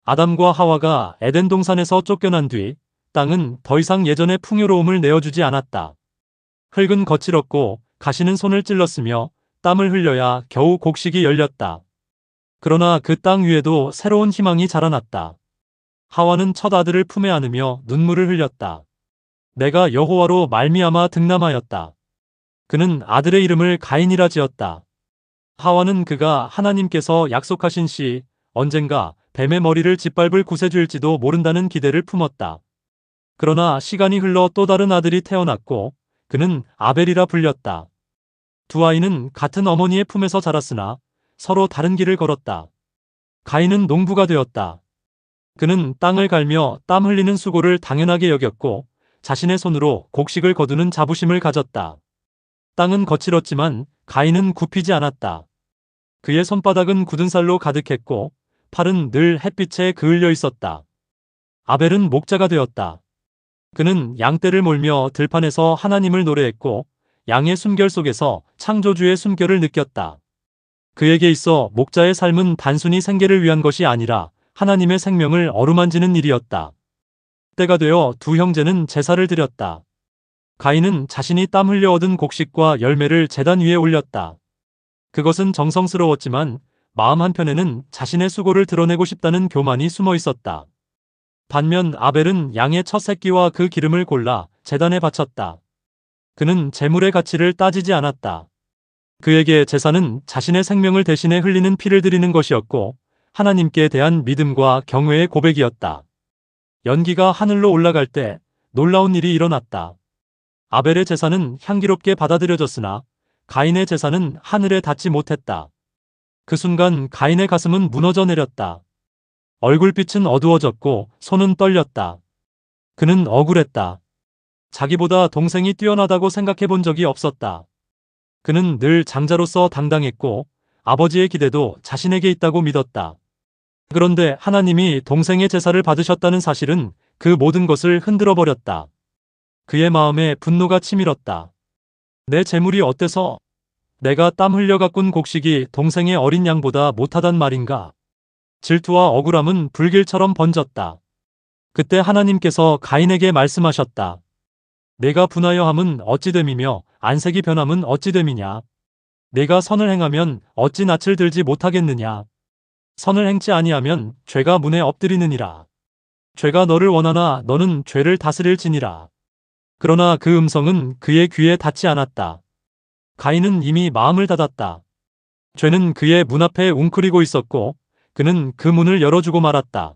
아담과 하와가 에덴 동산에서 쫓겨난 뒤 땅은 더 이상 예전의 풍요로움을 내어주지 않았다. 흙은 거칠었고 가시는 손을 찔렀으며 땀을 흘려야 겨우 곡식이 열렸다. 그러나 그 땅 위에도 새로운 희망이 자라났다. 하와는 첫 아들을 품에 안으며 눈물을 흘렸다. 내가 여호와로 말미암아 득남하였다. 그는 아들의 이름을 가인이라 지었다. 하와는 그가 하나님께서 약속하신 시 언젠가 뱀의 머리를 짓밟을 구세주일지도 모른다는 기대를 품었다. 그러나 시간이 흘러 또 다른 아들이 태어났고 그는 아벨이라 불렸다. 두 아이는 같은 어머니의 품에서 자랐으나 서로 다른 길을 걸었다. 가인은 농부가 되었다. 그는 땅을 갈며 땀 흘리는 수고를 당연하게 여겼고 자신의 손으로 곡식을 거두는 자부심을 가졌다. 땅은 거칠었지만 가인은 굽히지 않았다. 그의 손바닥은 굳은 살로 가득했고 팔은 늘 햇빛에 그을려 있었다. 아벨은 목자가 되었다. 그는 양떼를 몰며 들판에서 하나님을 노래했고 양의 숨결 속에서 창조주의 숨결을 느꼈다. 그에게 있어 목자의 삶은 단순히 생계를 위한 것이 아니라 하나님의 생명을 어루만지는 일이었다. 때가 되어 두 형제는 제사를 드렸다. 가인은 자신이 땀 흘려 얻은 곡식과 열매를 제단 위에 올렸다. 그것은 정성스러웠지만 마음 한편에는 자신의 수고를 드러내고 싶다는 교만이 숨어 있었다. 반면 아벨은 양의 첫 새끼와 그 기름을 골라 제단에 바쳤다. 그는 재물의 가치를 따지지 않았다. 그에게 제사는 자신의 생명을 대신해 흘리는 피를 드리는 것이었고 하나님께 대한 믿음과 경외의 고백이었다. 연기가 하늘로 올라갈 때 놀라운 일이 일어났다. 아벨의 제사는 향기롭게 받아들여졌으나 가인의 제사는 하늘에 닿지 못했다. 그 순간 가인의 가슴은 무너져 내렸다. 얼굴빛은 어두워졌고 손은 떨렸다. 그는 억울했다. 자기보다 동생이 뛰어나다고 생각해 본 적이 없었다. 그는 늘 장자로서 당당했고 아버지의 기대도 자신에게 있다고 믿었다. 그런데 하나님이 동생의 제사를 받으셨다는 사실은 그 모든 것을 흔들어 버렸다. 그의 마음에 분노가 치밀었다. 내 재물이 어때서? 내가 땀 흘려 가꾼 곡식이 동생의 어린 양보다 못하단 말인가? 질투와 억울함은 불길처럼 번졌다. 그때 하나님께서 가인에게 말씀하셨다. 내가 분하여 함은 어찌 됨이며 안색이 변함은 어찌 됨이냐? 내가 선을 행하면 어찌 낯을 들지 못하겠느냐? 선을 행치 아니하면 죄가 문에 엎드리느니라. 죄가 너를 원하나 너는 죄를 다스릴지니라. 그러나 그 음성은 그의 귀에 닿지 않았다. 가인은 이미 마음을 닫았다. 죄는 그의 문 앞에 웅크리고 있었고 그는 그 문을 열어주고 말았다.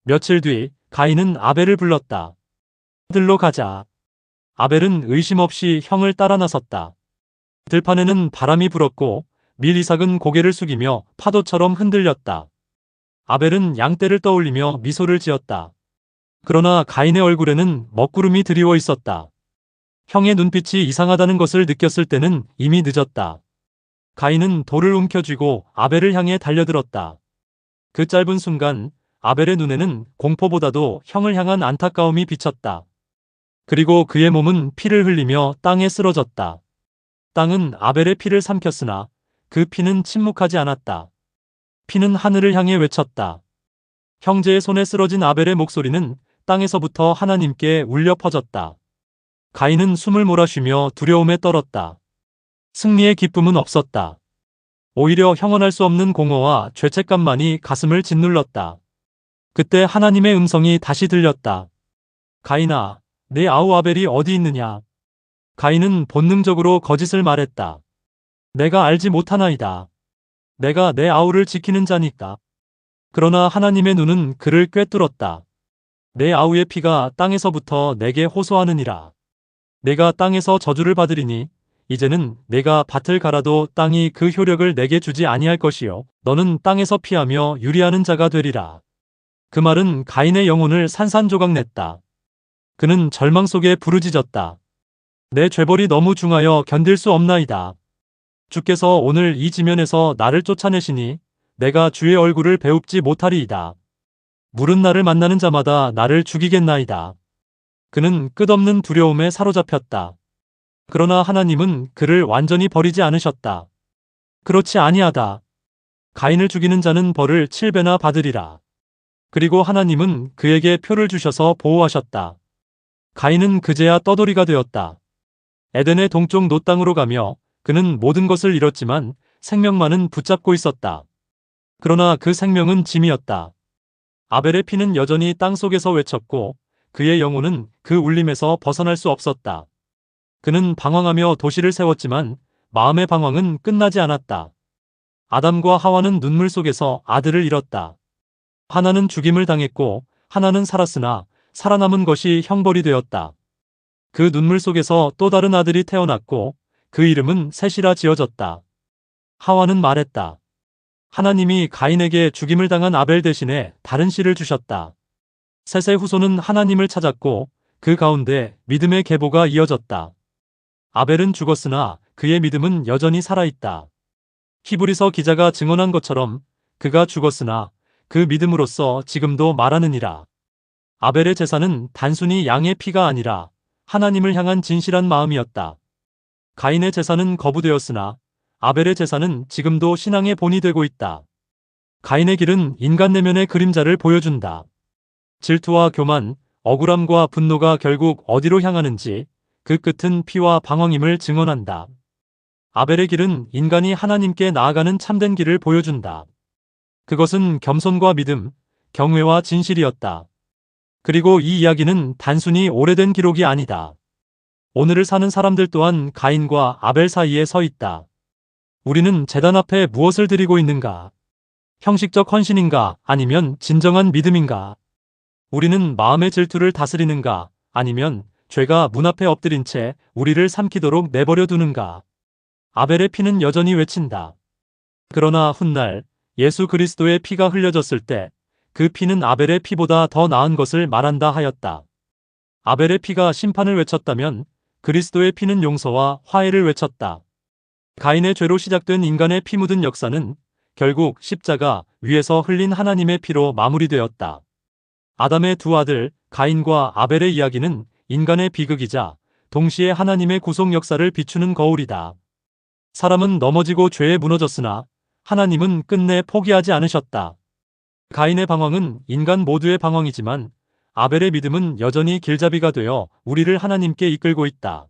며칠 뒤 가인은 아벨을 불렀다. 들로 가자. 아벨은 의심 없이 형을 따라 나섰다. 들판에는 바람이 불었고 밀 이삭은 고개를 숙이며 파도처럼 흔들렸다. 아벨은 양떼를 떠올리며 미소를 지었다. 그러나 가인의 얼굴에는 먹구름이 드리워 있었다. 형의 눈빛이 이상하다는 것을 느꼈을 때는 이미 늦었다. 가인은 돌을 움켜쥐고 아벨을 향해 달려들었다. 그 짧은 순간 아벨의 눈에는 공포보다도 형을 향한 안타까움이 비쳤다. 그리고 그의 몸은 피를 흘리며 땅에 쓰러졌다. 땅은 아벨의 피를 삼켰으나 그 피는 침묵하지 않았다. 피는 하늘을 향해 외쳤다. 형제의 손에 쓰러진 아벨의 목소리는 땅에서부터 하나님께 울려 퍼졌다. 가인은 숨을 몰아쉬며 두려움에 떨었다. 승리의 기쁨은 없었다. 오히려 형언할 수 없는 공허와 죄책감만이 가슴을 짓눌렀다. 그때 하나님의 음성이 다시 들렸다. 가인아, 내 아우 아벨이 어디 있느냐? 가인은 본능적으로 거짓을 말했다. 내가 알지 못하나이다. 내가 내 아우를 지키는 자니까. 그러나 하나님의 눈은 그를 꿰뚫었다. 내 아우의 피가 땅에서부터 내게 호소하느니라. 내가 땅에서 저주를 받으리니 이제는 내가 밭을 갈아도 땅이 그 효력을 내게 주지 아니할 것이요 너는 땅에서 피하며 유리하는 자가 되리라. 그 말은 가인의 영혼을 산산조각냈다. 그는 절망 속에 부르짖었다. 내 죄벌이 너무 중하여 견딜 수 없나이다. 주께서 오늘 이 지면에서 나를 쫓아내시니 내가 주의 얼굴을 배웁지 못하리이다. 물은 나를 만나는 자마다 나를 죽이겠나이다. 그는 끝없는 두려움에 사로잡혔다. 그러나 하나님은 그를 완전히 버리지 않으셨다. 그렇지 아니하다. 가인을 죽이는 자는 벌을 7배나 받으리라. 그리고 하나님은 그에게 표를 주셔서 보호하셨다. 가인은 그제야 떠돌이가 되었다. 에덴의 동쪽 노 땅으로 가며 그는 모든 것을 잃었지만 생명만은 붙잡고 있었다. 그러나 그 생명은 짐이었다. 아벨의 피는 여전히 땅 속에서 외쳤고 그의 영혼은 그 울림에서 벗어날 수 없었다. 그는 방황하며 도시를 세웠지만 마음의 방황은 끝나지 않았다. 아담과 하와는 눈물 속에서 아들을 잃었다. 하나는 죽임을 당했고 하나는 살았으나 살아남은 것이 형벌이 되었다. 그 눈물 속에서 또 다른 아들이 태어났고 그 이름은 셋이라 지어졌다. 하와는 말했다. 하나님이 가인에게 죽임을 당한 아벨 대신에 다른 씨를 주셨다. 셋의 후손은 하나님을 찾았고 그 가운데 믿음의 계보가 이어졌다. 아벨은 죽었으나 그의 믿음은 여전히 살아있다. 히브리서 기자가 증언한 것처럼 그가 죽었으나 그 믿음으로써 지금도 말하느니라. 아벨의 제사는 단순히 양의 피가 아니라 하나님을 향한 진실한 마음이었다. 가인의 제사는 거부되었으나 아벨의 제사는 지금도 신앙의 본이 되고 있다. 가인의 길은 인간 내면의 그림자를 보여준다. 질투와 교만, 억울함과 분노가 결국 어디로 향하는지 그 끝은 피와 방황임을 증언한다. 아벨의 길은 인간이 하나님께 나아가는 참된 길을 보여준다. 그것은 겸손과 믿음, 경외와 진실이었다. 그리고 이 이야기는 단순히 오래된 기록이 아니다. 오늘을 사는 사람들 또한 가인과 아벨 사이에 서 있다. 우리는 제단 앞에 무엇을 드리고 있는가? 형식적 헌신인가? 아니면 진정한 믿음인가? 우리는 마음의 질투를 다스리는가? 아니면 죄가 문 앞에 엎드린 채 우리를 삼키도록 내버려 두는가? 아벨의 피는 여전히 외친다. 그러나 훗날 예수 그리스도의 피가 흘려졌을 때 그 피는 아벨의 피보다 더 나은 것을 말한다 하였다. 아벨의 피가 심판을 외쳤다면 그리스도의 피는 용서와 화해를 외쳤다. 가인의 죄로 시작된 인간의 피 묻은 역사는 결국 십자가 위에서 흘린 하나님의 피로 마무리되었다. 아담의 두 아들 가인과 아벨의 이야기는 인간의 비극이자 동시에 하나님의 구속 역사를 비추는 거울이다. 사람은 넘어지고 죄에 무너졌으나 하나님은 끝내 포기하지 않으셨다. 가인의 방황은 인간 모두의 방황이지만 아벨의 믿음은 여전히 길잡이가 되어 우리를 하나님께 이끌고 있다.